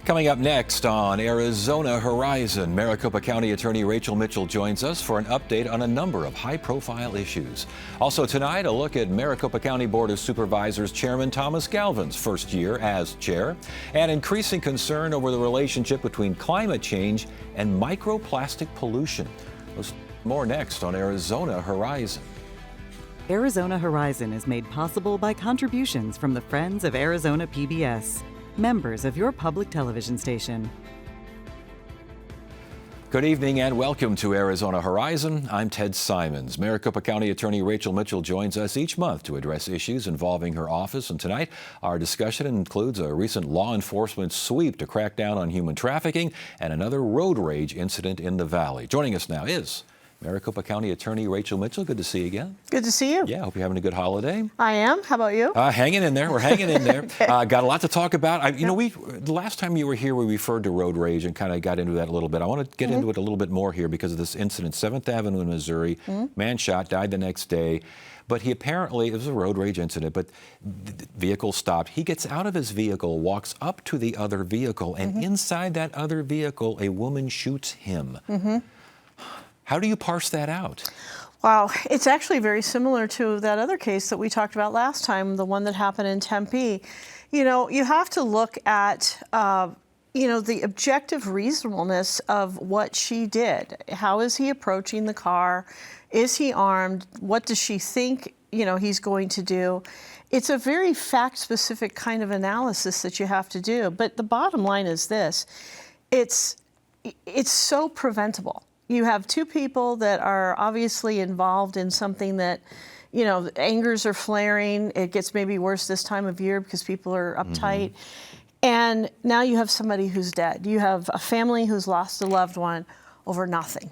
Coming up next on Arizona Horizon, Maricopa County Attorney Rachel Mitchell joins us for an update on a number of high-profile issues. Also tonight, a look at Maricopa County Board of Supervisors Chairman Thomas Galvin's first year as chair, and increasing concern over the relationship between climate change and microplastic pollution. More next on Arizona Horizon. Arizona Horizon is made possible by contributions from the Friends of Arizona PBS, members of your public television station. Good evening and welcome to Arizona Horizon. I'm Ted Simons. Maricopa County Attorney Rachel Mitchell joins us each month to address issues involving her office. And tonight, our discussion includes a recent law enforcement sweep to crack down on human trafficking and another road rage incident in the Valley. Joining us now is Maricopa County Attorney Rachel Mitchell. Good to see you again. Good to see you. Yeah, hope you're having a good holiday. I am. How about you? Hanging in there. We're hanging in there. Okay. Got a lot to talk about. The last time you were here, we referred to road rage and kind of got into that a little bit. I want to get into it a little bit more here because of this incident. 7th Avenue in Missouri, man shot, died the next day. But he apparently, it was a road rage incident, but the vehicle stopped. He gets out of his vehicle, walks up to the other vehicle, and inside that other vehicle, a woman shoots him. How do you parse that out? Wow, it's actually very similar to that other case that we talked about last time, the one that happened in Tempe. You know, you have to look at, the objective reasonableness of what she did. How is he approaching the car? Is he armed? What does she think, he's going to do? It's a very fact-specific kind of analysis that you have to do. But the bottom line is this. It's so preventable. You have two people that are obviously involved in something that, angers are flaring. It gets maybe worse this time of year because people are uptight. And now you have somebody who's dead. You have a family who's lost a loved one over nothing.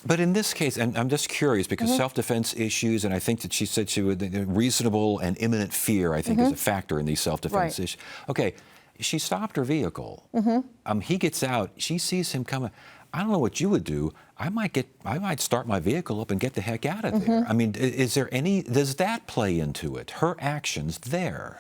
But in this case, and I'm just curious because self-defense issues, and I think that she said reasonable and imminent fear, I think, is a factor in these self-defense issues. Okay, she stopped her vehicle. He gets out. She sees him coming. I don't know what you would do. I might start my vehicle up and get the heck out of there. I mean, does that play into it? Her actions there?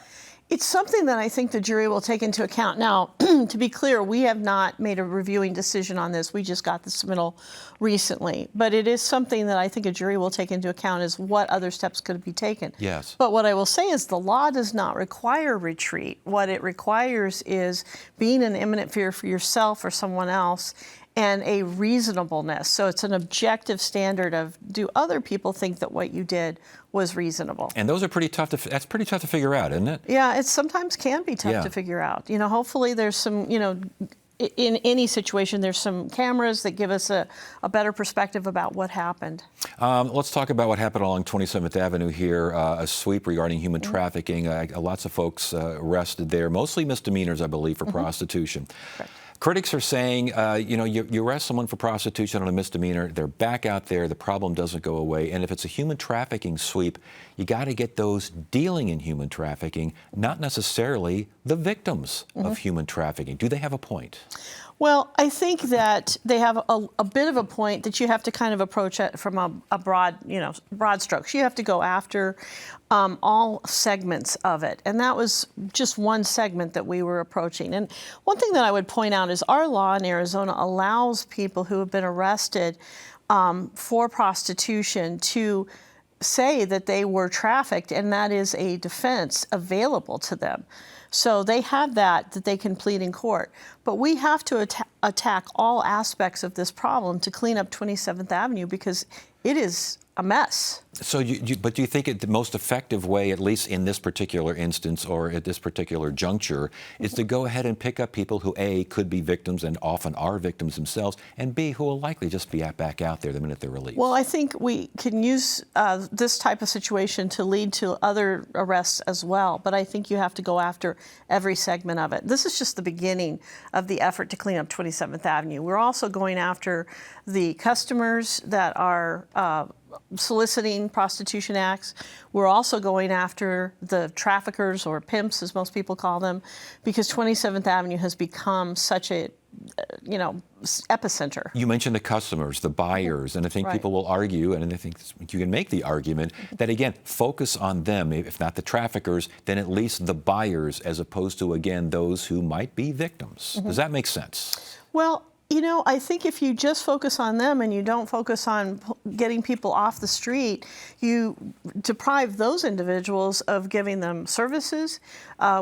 It's something that I think the jury will take into account. Now, to be clear, we have not made a reviewing decision on this. We just got the submittal recently. But it is something that I think a jury will take into account is what other steps could be taken. Yes. But what I will say is the law does not require retreat. What it requires is being an imminent fear for yourself or someone else and a reasonableness. So it's an objective standard of, do other people think that what you did was reasonable? And those are pretty tough that's pretty tough to figure out, isn't it? Yeah, it sometimes can be tough to figure out. Hopefully there's some, in any situation, there's some cameras that give us a better perspective about what happened. Let's talk about what happened along 27th Avenue here, a sweep regarding human trafficking. Lots of folks arrested there, mostly misdemeanors, I believe, for prostitution. Correct. Critics are saying, you arrest someone for prostitution on a misdemeanor, they're back out there, the problem doesn't go away. And if it's a human trafficking sweep, you got to get those dealing in human trafficking, not necessarily the victims of human trafficking. Do they have a point? Well, I think that they have a bit of a point that you have to kind of approach it from a broad strokes. You have to go after all segments of it. And that was just one segment that we were approaching. And one thing that I would point out is our law in Arizona allows people who have been arrested for prostitution to say that they were trafficked, and that is a defense available to them. So they have that they can plead in court. But we have to attack all aspects of this problem to clean up 27th Avenue because it is a mess. So, but do you think the most effective way, at least in this particular instance or at this particular juncture, is to go ahead and pick up people who, A, could be victims and often are victims themselves, and B, who will likely just be back out there the minute they're released? Well, I think we can use this type of situation to lead to other arrests as well, but I think you have to go after every segment of it. This is just the beginning of the effort to clean up 27th Avenue. We're also going after the customers that are soliciting prostitution acts. We're also going after the traffickers, or pimps as most people call them, because 27th Avenue has become such a epicenter. You mentioned the customers, the buyers, and I think Right. people will argue, and I think you can make the argument that, again, focus on them, if not the traffickers, then at least the buyers, as opposed to, again, those who might be victims. Does that make sense? Well, I think if you just focus on them and you don't focus on getting people off the street, you deprive those individuals of giving them services.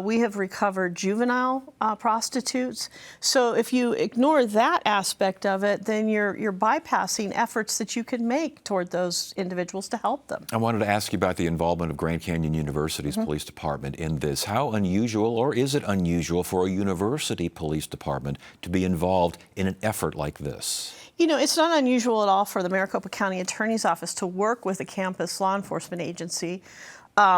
We have recovered juvenile prostitutes. So if you ignore that aspect of it, then you're bypassing efforts that you can make toward those individuals to help them. I wanted to ask you about the involvement of Grand Canyon University's police department in this. How unusual, or is it unusual, for a university police department to be involved in an effort like this? It's not unusual at all for the Maricopa County Attorney's Office to work with a campus law enforcement agency.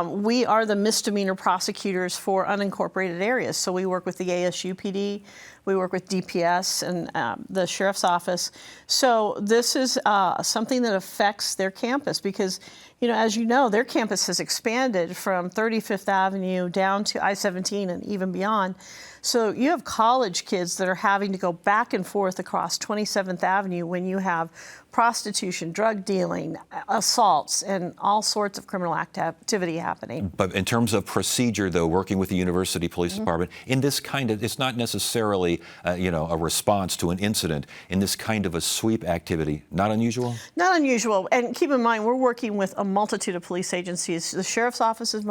We are the misdemeanor prosecutors for unincorporated areas. So we work with the ASUPD, we work with DPS and the Sheriff's Office. So this is something that affects their campus because, as you know, their campus has expanded from 35th Avenue down to I-17 and even beyond. So you have college kids that are having to go back and forth across 27th Avenue when you have prostitution, drug dealing, assaults, and all sorts of criminal activity happening. But in terms of procedure, though, working with the University Police Department, in this kind of, it's not necessarily, a response to an incident, in this kind of a sweep activity, not unusual? Not unusual. And keep in mind, we're working with a multitude of police agencies. The Sheriff's Office is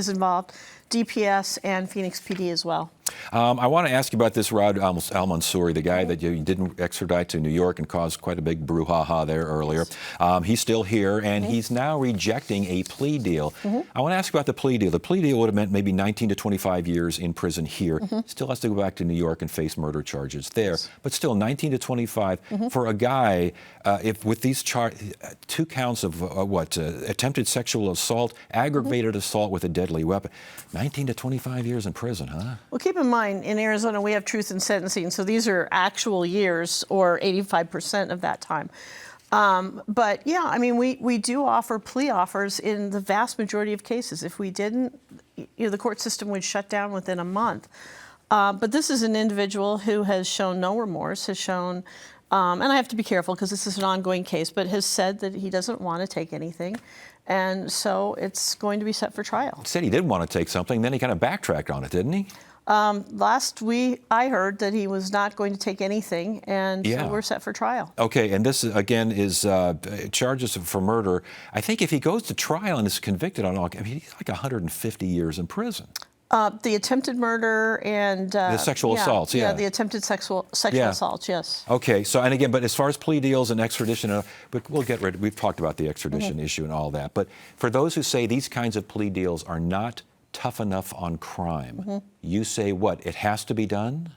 involved, DPS, and Phoenix PD as well. I want to ask you about this Rod Al-Mansouri, the guy that you didn't extradite to New York and caused quite a big brouhaha there earlier. He's still here, and he's now rejecting a plea deal. I want to ask you about the plea deal. The plea deal would have meant maybe 19 to 25 years in prison here. Still has to go back to New York and face murder charges there. But still, 19 to 25 for a guy, if with these 2 counts of attempted sexual assault, aggravated assault with a deadly weapon, 19 to 25 years in prison, huh? Well, keep in mind, in Arizona, we have truth in sentencing, so these are actual years, or 85% of that time. But yeah, I mean, we do offer plea offers in the vast majority of cases. If we didn't, the court system would shut down within a month. But this is an individual who has shown no remorse, has shown, and I have to be careful because this is an ongoing case, but has said that he doesn't want to take anything. And so it's going to be set for trial. He said he did want to take something, then he kind of backtracked on it, didn't he? Last week, I heard that he was not going to take anything, and so we're set for trial. Okay, and this, again, is charges for murder. I think if he goes to trial and is convicted on all, he's like 150 years in prison. The attempted murder and the sexual assaults, the attempted sexual assaults, yes. Okay, so and again, but as far as plea deals and extradition, we'll get rid. We've talked about the extradition issue and all that. But for those who say these kinds of plea deals are not tough enough on crime, you say what? It has to be done?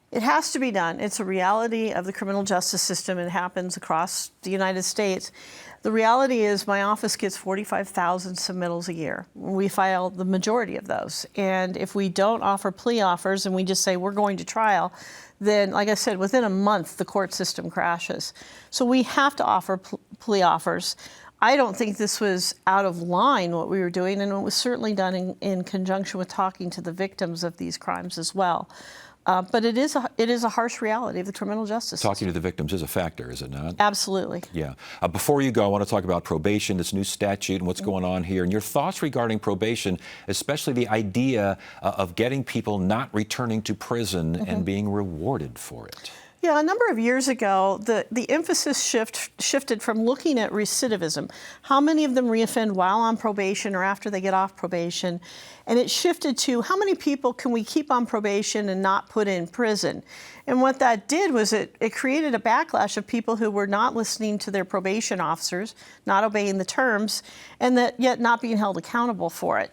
It has to be done. It's a reality of the criminal justice system. It happens across the United States. The reality is my office gets 45,000 submittals a year. We file the majority of those. And if we don't offer plea offers and we just say we're going to trial, then, like I said, within a month, the court system crashes. So we have to offer plea offers. I don't think this was out of line what we were doing, and it was certainly done in conjunction with talking to the victims of these crimes as well. But it is a harsh reality of the criminal justice system. Talking to the victims is a factor, is it not? Absolutely. Yeah. Before you go, I want to talk about probation, this new statute, and what's going on here, and your thoughts regarding probation, especially the idea of getting people not returning to prison and being rewarded for it. Yeah, a number of years ago, the emphasis shifted from looking at recidivism, how many of them reoffend while on probation or after they get off probation, and it shifted to how many people can we keep on probation and not put in prison. And what that did was it created a backlash of people who were not listening to their probation officers, not obeying the terms, and that yet not being held accountable for it.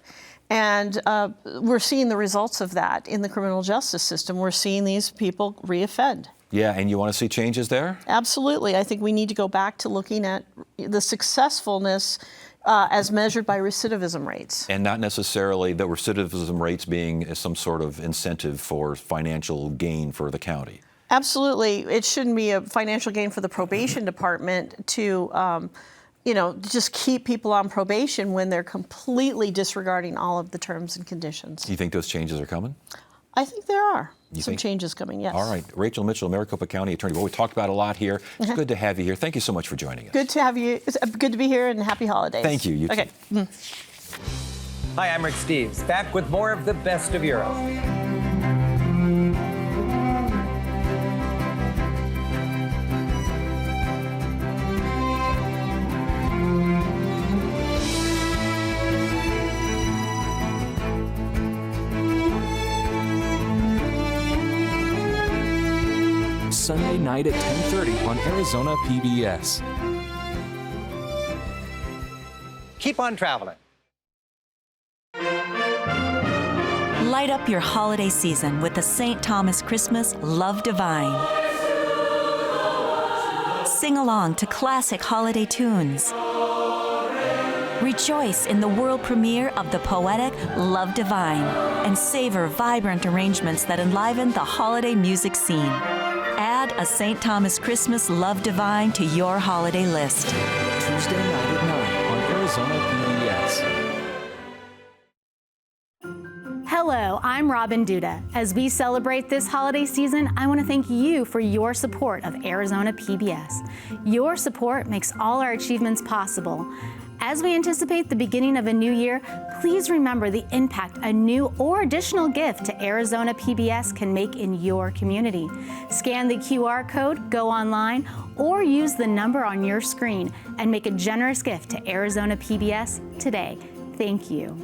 And we're seeing the results of that in the criminal justice system. We're seeing these people reoffend. Yeah, and you want to see changes there? Absolutely. I think we need to go back to looking at the successfulness as measured by recidivism rates. And not necessarily the recidivism rates being some sort of incentive for financial gain for the county. Absolutely. It shouldn't be a financial gain for the probation department to just keep people on probation when they're completely disregarding all of the terms and conditions. Do you think those changes are coming? I think there are. some changes coming, yes. All right. Rachel Mitchell, Maricopa County Attorney. Well, we talked about a lot here. It's good to have you here. Thank you so much for joining us. Good to have you. It's good to be here, and happy holidays. Thank you. You too. Okay. Hi, I'm Rick Steves, back with more of the best of Europe. Sunday night at 10:30 on Arizona PBS. Keep on traveling. Light up your holiday season with the St. Thomas Christmas Love Divine. Sing along to classic holiday tunes. Rejoice in the world premiere of the poetic Love Divine and savor vibrant arrangements that enliven the holiday music scene. Add a St. Thomas Christmas Love Divine to your holiday list. Tuesday night at 9 on Arizona PBS. Hello, I'm Robin Duda. As we celebrate this holiday season, I want to thank you for your support of Arizona PBS. Your support makes all our achievements possible. As we anticipate the beginning of a new year, please remember the impact a new or additional gift to Arizona PBS can make in your community. Scan the QR code, go online, or use the number on your screen and make a generous gift to Arizona PBS today. Thank you.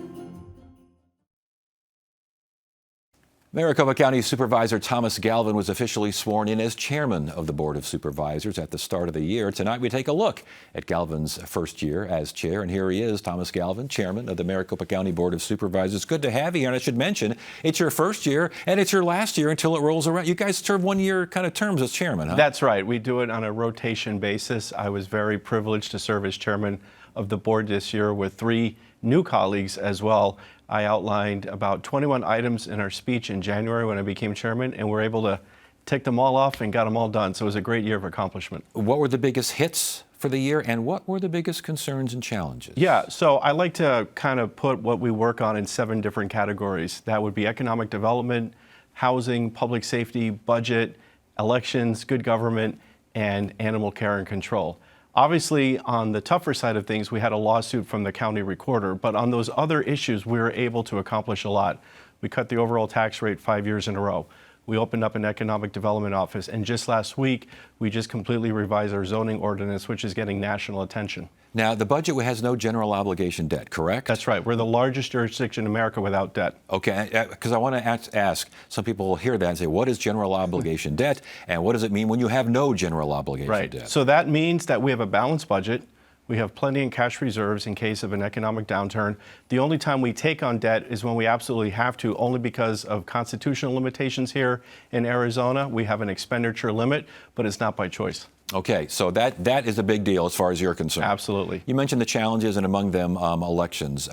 Maricopa County Supervisor Thomas Galvin was officially sworn in as chairman of the Board of Supervisors at the start of the year. Tonight we take a look at Galvin's first year as chair, and here he is, Thomas Galvin, chairman of the Maricopa County Board of Supervisors. Good to have you here, and I should mention, it's your first year and it's your last year until it rolls around. You guys serve one-year kind of terms as chairman, huh? That's right. We do it on a rotation basis. I was very privileged to serve as chairman of the board this year with 3 new colleagues as well. I outlined about 21 items in our speech in January when I became chairman, and we're able to tick them all off and got them all done. So it was a great year of accomplishment. What were the biggest hits for the year, and what were the biggest concerns and challenges? Yeah, so I like to kind of put what we work on in 7 different categories. That would be economic development, housing, public safety, budget, elections, good government, and animal care and control. Obviously, on the tougher side of things, we had a lawsuit from the county recorder, but on those other issues, we were able to accomplish a lot. We cut the overall tax rate 5 years in a row. We opened up an economic development office, and just last week, we just completely revised our zoning ordinance, which is getting national attention. Now, the budget has no general obligation debt, correct? That's right. We're the largest jurisdiction in America without debt. Okay, because I want to ask, some people will hear that and say, what is general obligation debt, and what does it mean when you have no general obligation debt? So that means that we have a balanced budget. We have plenty in cash reserves in case of an economic downturn. The only time we take on debt is when we absolutely have to, only because of constitutional limitations here in Arizona. We have an expenditure limit, but it's not by choice. Okay, so that is a big deal as far as you're concerned. Absolutely. You mentioned the challenges, and among them, elections.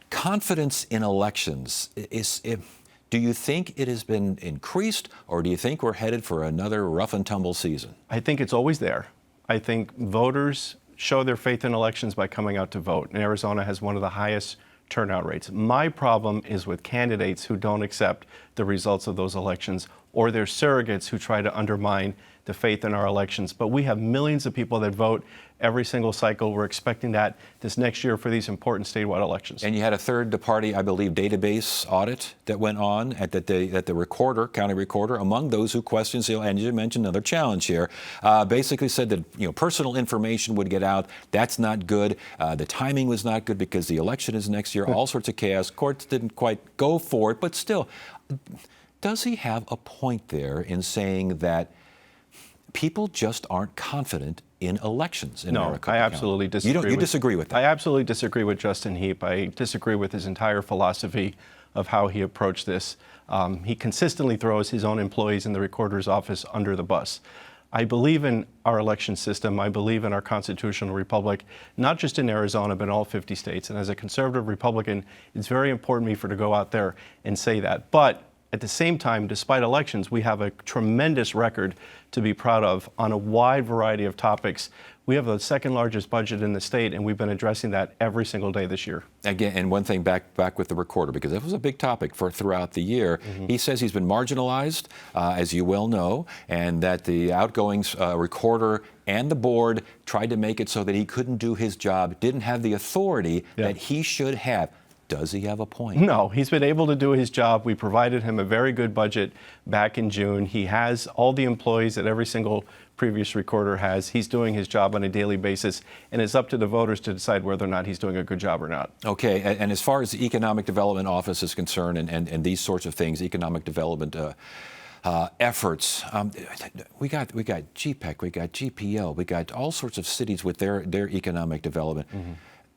Confidence in elections, do you think it has been increased, or do you think we're headed for another rough and tumble season? I think it's always there. I think voters show their faith in elections by coming out to vote. And Arizona has one of the highest turnout rates. My problem is with candidates who don't accept the results of those elections, or their surrogates who try to undermine the faith in our elections. But we have millions of people that vote every single cycle. We're expecting that this next year for these important statewide elections. And you had a third-party, I believe, database audit that went on at the recorder, county recorder, among those who questioned, and you mentioned another challenge here, basically said that personal information would get out. That's not good. The timing was not good because the election is next year. All sorts of chaos. Courts didn't quite go for it, but still, does he have a point there in saying that people just aren't confident in elections in Maricopa County? I absolutely disagree. You disagree with that? I absolutely disagree with Justin Heap. I disagree with his entire philosophy of how he approached this. He consistently throws his own employees in the recorder's office under the bus. I believe in our election system. I believe in our constitutional republic, not just in Arizona, but in all 50 states. And as a conservative Republican, it's very important to me to go out there and say that. But At the same time, despite elections, we have a tremendous record to be proud of on a wide variety of topics. We have the second largest budget in the state, and we've been addressing that every single day this year. Again, and one thing back with the recorder, because that was a big topic throughout the year. He says he's been marginalized, as you well know, and that the outgoing recorder and the board tried to make it so that he couldn't do his job, didn't have the authority that he should have. Does he have a point? No, he's been able to do his job. We provided him a very good budget back in June. He has all the employees that every single previous recorder has. He's doing his job on a daily basis, and it's up to the voters to decide whether or not he's doing a good job or not. Okay, and as far as the Economic Development Office is concerned and these sorts of things, economic development efforts, we got GPEC, we got GPL, we got all sorts of cities with their economic development.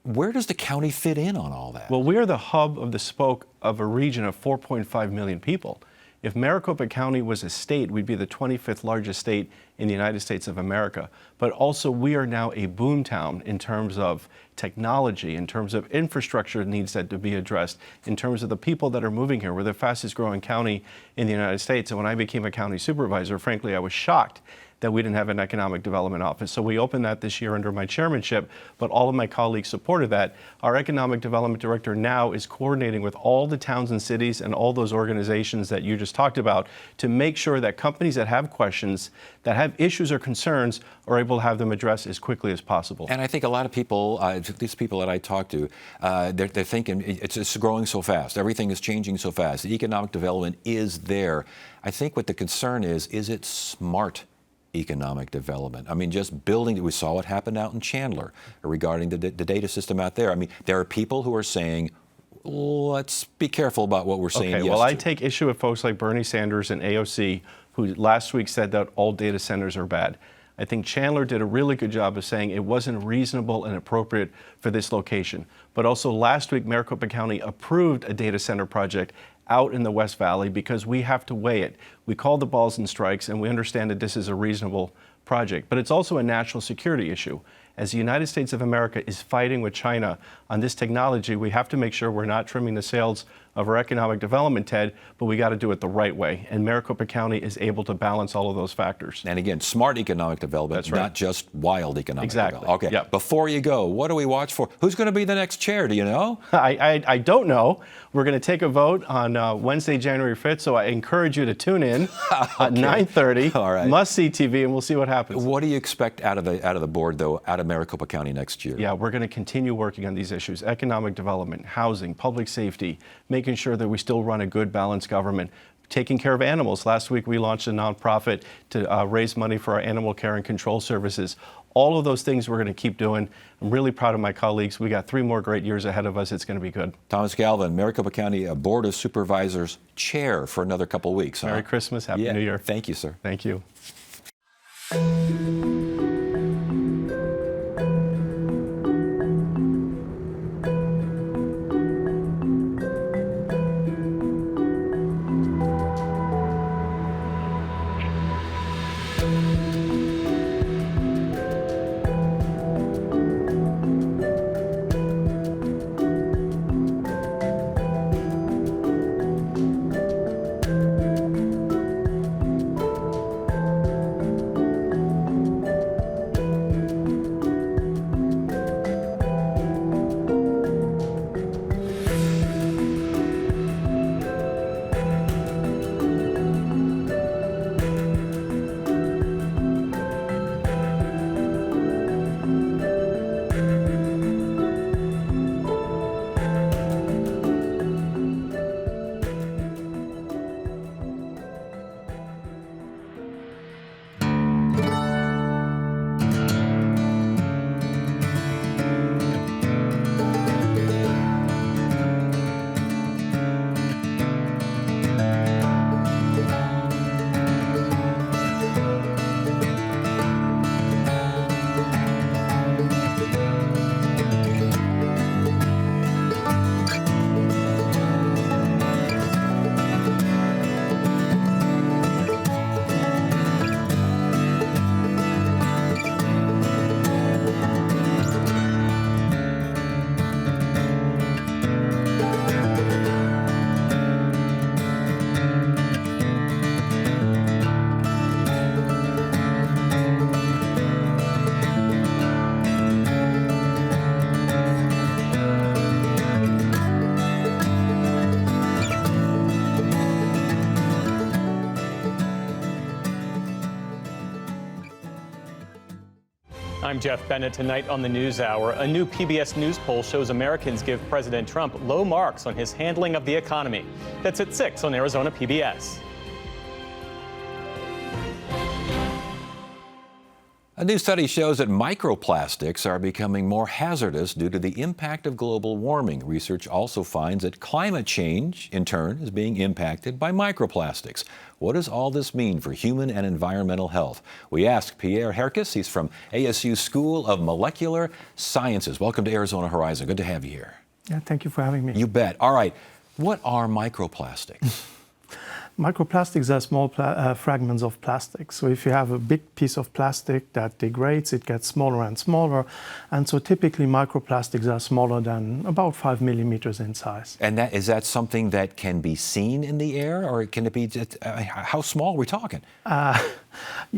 Where does the county fit in on all that? Well, we are the hub of the spoke of a region of 4.5 million people. If Maricopa County was a state, we'd be the 25th largest state in the United States of America. But also, we are now a boom town in terms of technology, in terms of infrastructure needs that to be addressed, in terms of the people that are moving here. We're the fastest growing county in the United States. And when I became a county supervisor, frankly, I was shocked that we didn't have an economic development office. So we opened that this year under my chairmanship, but all of my colleagues supported that. Our economic development director now is coordinating with all the towns and cities and all those organizations that you just talked about to make sure that companies that have questions, that have issues or concerns, are able to have them addressed as quickly as possible. And I think a lot of people, these people that I talk to, they're thinking it's growing so fast. Everything is changing so fast. The economic development is there. I think what the concern is it smart economic development? I mean, just building, we saw what happened out in Chandler regarding the data system out there. I mean, there are people who are saying, let's be careful about what we're saying. Okay, well, I take issue with folks like Bernie Sanders and AOC, who last week said that all data centers are bad. I think Chandler did a really good job of saying it wasn't reasonable and appropriate for this location. But also last week, Maricopa County approved a data center project out in the West Valley because we have to weigh it. We call the balls and strikes, and we understand that this is a reasonable project. But it's also a national security issue. As the United States of America is fighting with China on this technology, we have to make sure we're not trimming the sails of our economic development, Ted, but we got to do it the right way. And Maricopa County is able to balance all of those factors. And again, smart economic development, That's right. not just wild economic Exactly. development. Okay, Yep. Before you go, what do we watch for? Who's going to be the next chair? Do you know? I don't know. We're going to take a vote on Wednesday, January 5th, so I encourage you to tune in at 9:30. All right. Must-see TV, and we'll see what happens. What do you expect out of the board, though, out of Maricopa County next year? Yeah, we're going to continue working on these issues: economic development, housing, public safety, making sure that we still run a good, balanced government, taking care of animals. Last week, we launched a nonprofit to raise money for our animal care and control services. All of those things we're going to keep doing. I'm really proud of my colleagues. We got 3 more great years ahead of us. It's going to be good. Thomas Galvin, Maricopa County Board of Supervisors Chair for another couple of weeks. Huh? Merry Christmas. Happy New Year. Thank you, sir. Thank you. I'm Jeff Bennett. Tonight on the NewsHour, a new PBS News poll shows Americans give President Trump low marks on his handling of the economy. That's at 6 on Arizona PBS. A new study shows that microplastics are becoming more hazardous due to the impact of global warming. Research also finds that climate change, in turn, is being impacted by microplastics. What does all this mean for human and environmental health? We asked Pierre Herkes. He's from ASU School of Molecular Sciences. Welcome to Arizona Horizon. Good to have you here. Yeah, thank you for having me. You bet. All right. What are microplastics? Microplastics are small fragments of plastic. So if you have a big piece of plastic that degrades, it gets smaller and smaller. And so typically microplastics are smaller than about 5 millimeters in size. And is that something that can be seen in the air, or can it be, how small are we talking?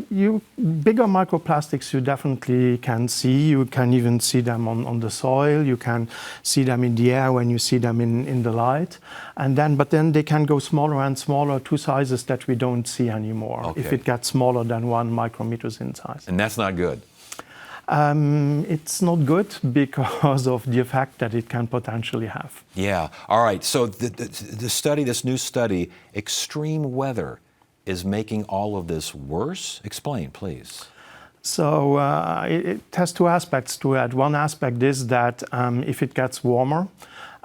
Bigger microplastics you definitely can see. You can even see them on the soil. You can see them in the air when you see them in the light. But then they can go smaller and smaller to sizes that we don't see anymore. Okay. If it gets smaller than 1 micrometers in size. And that's not good. It's not good because of the effect that it can potentially have. Yeah. All right. So the study, this new study, extreme weather is making all of this worse? Explain, please. So it has two aspects to it. One aspect is that if it gets warmer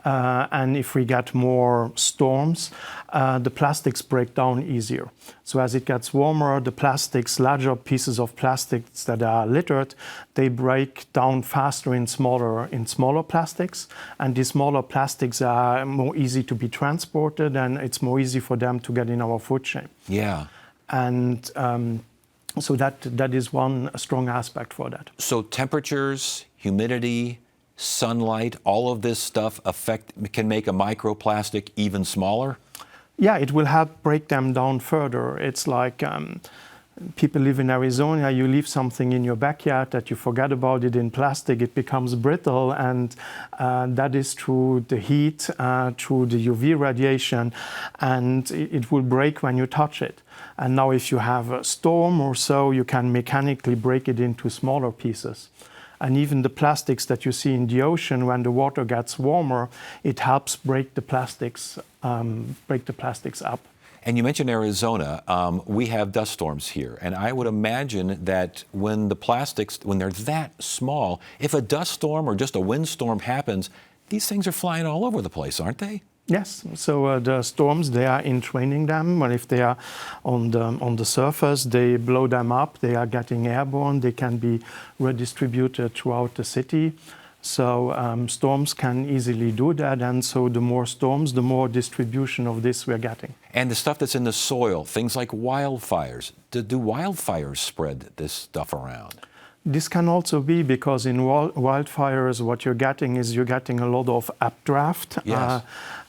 and if we get more storms, the plastics break down easier. So as it gets warmer, the plastics, larger pieces of plastics that are littered, they break down faster in smaller plastics. And these smaller plastics are more easy to be transported, and it's more easy for them to get in our food chain. Yeah. And so that is one strong aspect for that. So temperatures, humidity, sunlight, all of this stuff can make a microplastic even smaller? Yeah, it will help break them down further. It's like people live in Arizona, you leave something in your backyard that you forget about it in plastic, it becomes brittle, and that is through the heat, through the UV radiation, and it will break when you touch it. And now if you have a storm or so, you can mechanically break it into smaller pieces. And even the plastics that you see in the ocean, when the water gets warmer, it helps break the plastics up. And you mentioned Arizona. We have dust storms here, and I would imagine that when they're that small, if a dust storm or just a windstorm happens, these things are flying all over the place, aren't they? Yes. So the storms, they are in training them. Well, if they are on the surface, they blow them up. They are getting airborne. They can be redistributed throughout the city. So storms can easily do that. And so the more storms, the more distribution of this we're getting. And the stuff that's in the soil, things like wildfires. Do wildfires spread this stuff around? This can also be because in wildfires, what you're getting a lot of updraft. Yes.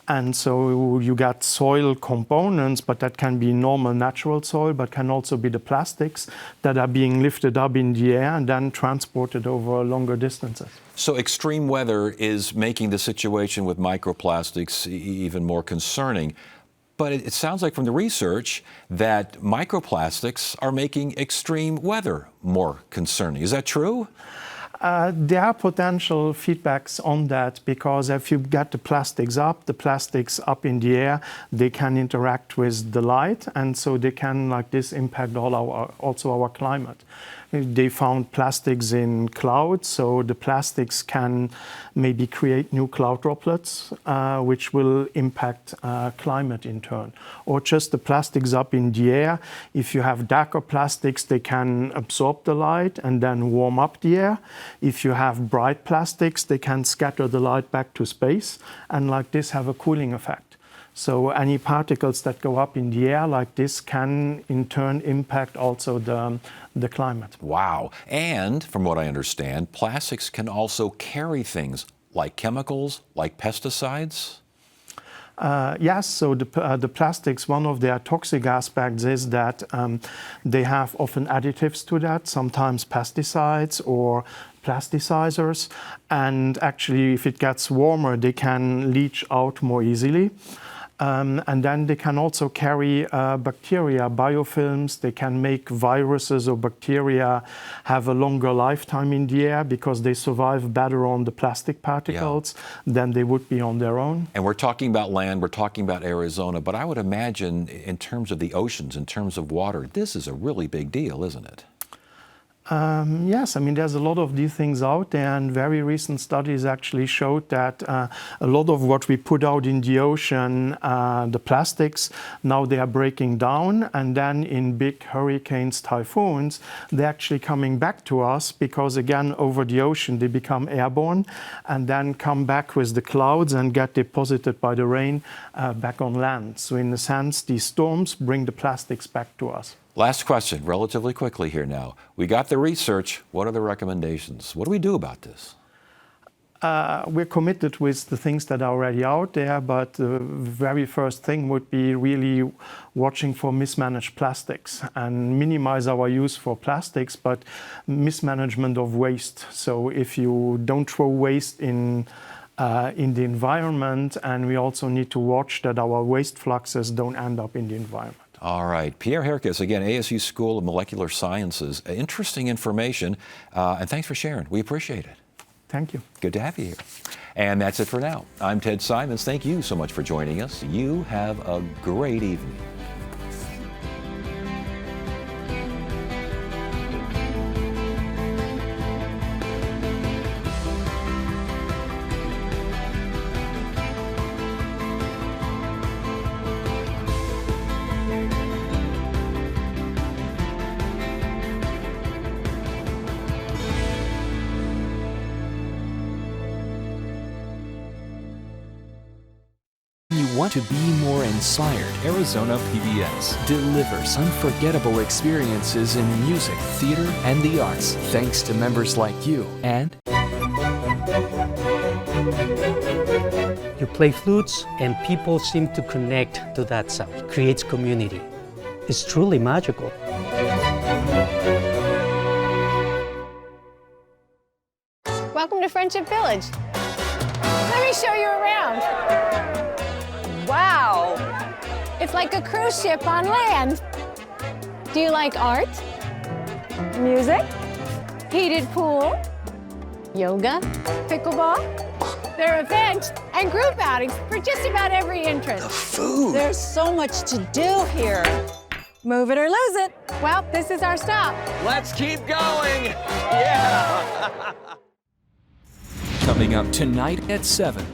And so you get soil components, but that can be normal natural soil, but can also be the plastics that are being lifted up in the air and then transported over longer distances. So extreme weather is making the situation with microplastics even more concerning. But it sounds like from the research that microplastics are making extreme weather more concerning. Is that true? There are potential feedbacks on that because if you get the plastics up in the air, they can interact with the light, and so they can, like this, impact also our climate. They found plastics in clouds, so the plastics can maybe create new cloud droplets, which will impact climate in turn. Or just the plastics up in the air. If you have darker plastics, they can absorb the light and then warm up the air. If you have bright plastics, they can scatter the light back to space and like this have a cooling effect. So any particles that go up in the air like this can in turn impact also the climate. Wow. And from what I understand, plastics can also carry things like chemicals, like pesticides? Yes, so the plastics, one of their toxic aspects is that they have often additives to that, sometimes pesticides or plasticizers. And actually, if it gets warmer, they can leach out more easily. And then they can also carry bacteria, biofilms. They can make viruses or bacteria have a longer lifetime in the air because they survive better on the plastic particles than they would be on their own. And we're talking about land, we're talking about Arizona, but I would imagine in terms of the oceans, in terms of water, this is a really big deal, isn't it? Yes, I mean, there's a lot of these things out there, and very recent studies actually showed that a lot of what we put out in the ocean, the plastics, now they are breaking down, and then in big hurricanes, typhoons, they're actually coming back to us because, again, over the ocean, they become airborne and then come back with the clouds and get deposited by the rain back on land. So in a sense, these storms bring the plastics back to us. Last question, relatively quickly here now. We got the research. What are the recommendations? What do we do about this? We're committed with the things that are already out there, but the very first thing would be really watching for mismanaged plastics and minimize our use for plastics, but mismanagement of waste. So if you don't throw waste in the environment, and we also need to watch that our waste fluxes don't end up in the environment. All right. Pierre Herkes, again, ASU School of Molecular Sciences. Interesting information, and thanks for sharing. We appreciate it. Thank you. Good to have you here. And that's it for now. I'm Ted Simons. Thank you so much for joining us. You have a great evening. Want to be more inspired? Arizona PBS delivers unforgettable experiences in music, theater, and the arts, thanks to members like you. And you play flutes and people seem to connect to that sound. It creates community. It's truly magical. Welcome to Friendship Village. Let me show you around. Wow! It's like a cruise ship on land. Do you like art? Music? Heated pool? Yoga? Pickleball? There are events and group outings for just about every interest. The food! There's so much to do here. Move it or lose it. Well, this is our stop. Let's keep going! Yeah! coming up tonight at 7.